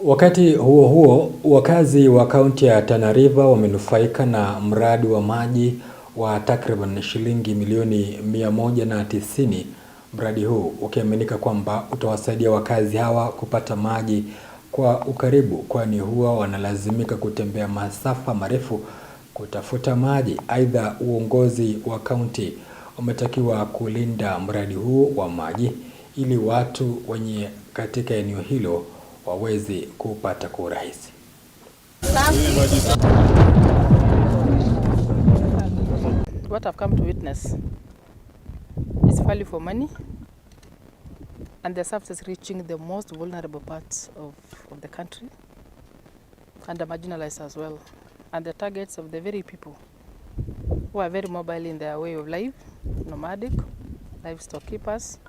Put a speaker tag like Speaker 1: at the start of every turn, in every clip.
Speaker 1: Wakati huo huo, wakazi wa kaunti ya Tana River wamenufaika na mradi wa maji wa takriban shilingi milioni 190. Mradi huu ukiaminika kwamba utawasaidia wakazi hawa kupata maji kwa ukaribu, kwani huwa wanalazimika kutembea masafa marefu kutafuta maji. Aidha, uongozi wa kaunti umetakiwa kulinda mradi huu wa maji ili watu wenye katika eneo hilo waweze kupata kwa urahisi.
Speaker 2: What I've come to witness is value for money, and the services reaching the most vulnerable parts of the country and the marginalized as well, and the targets of the very people who are very mobile in their way of life, nomadic, livestock keepers.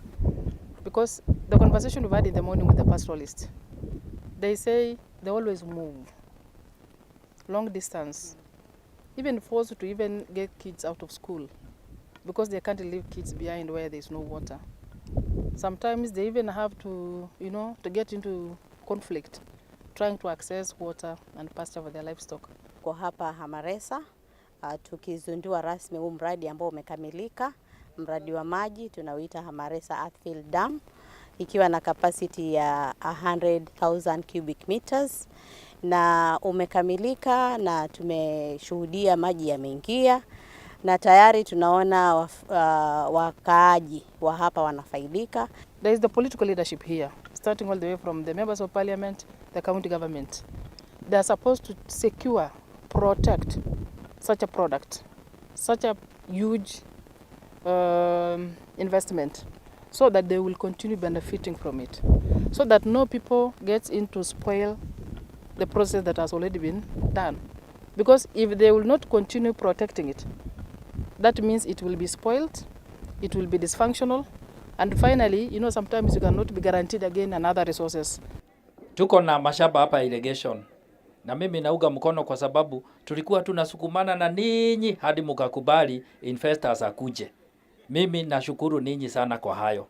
Speaker 2: Because the conversation we've had in the morning with the pastoralist, they say they always move long distance, even forced to even get kids out of school because they can't leave kids behind where there's no water. Sometimes they even have to, to get into conflict trying to access water and pasture for their livestock.
Speaker 3: Kwa hapa Hamaresa tukizindua rasmi huu mradi ambao umekamilika, mradi wa maji tunauita Hamaresa Earthfield Dam, ikiwa na capacity ya 100,000 cubic meters, na umekamilika na tumeshuhudia maji yameingia na tayari tunaona wakaaji wa hapa wanafaidika.
Speaker 2: There is the political leadership here, starting all the way from the members of parliament, the county government. They are supposed to secure, protect such a product, such a huge investment, so that they will continue benefiting from it, so that no people gets into spoil the process that has already been done. Because if they will not continue protecting it, that means it will be spoiled, it will be dysfunctional, and finally, sometimes you cannot be guaranteed again another resources.
Speaker 4: Tuko na mashamba hapa irrigation, na mimi nauga mkono kwa sababu tulikuwa tunasukumana na ninyi hadi mkakubali investors akuje. Mimi nashukuru ninyi sana kwa hayo.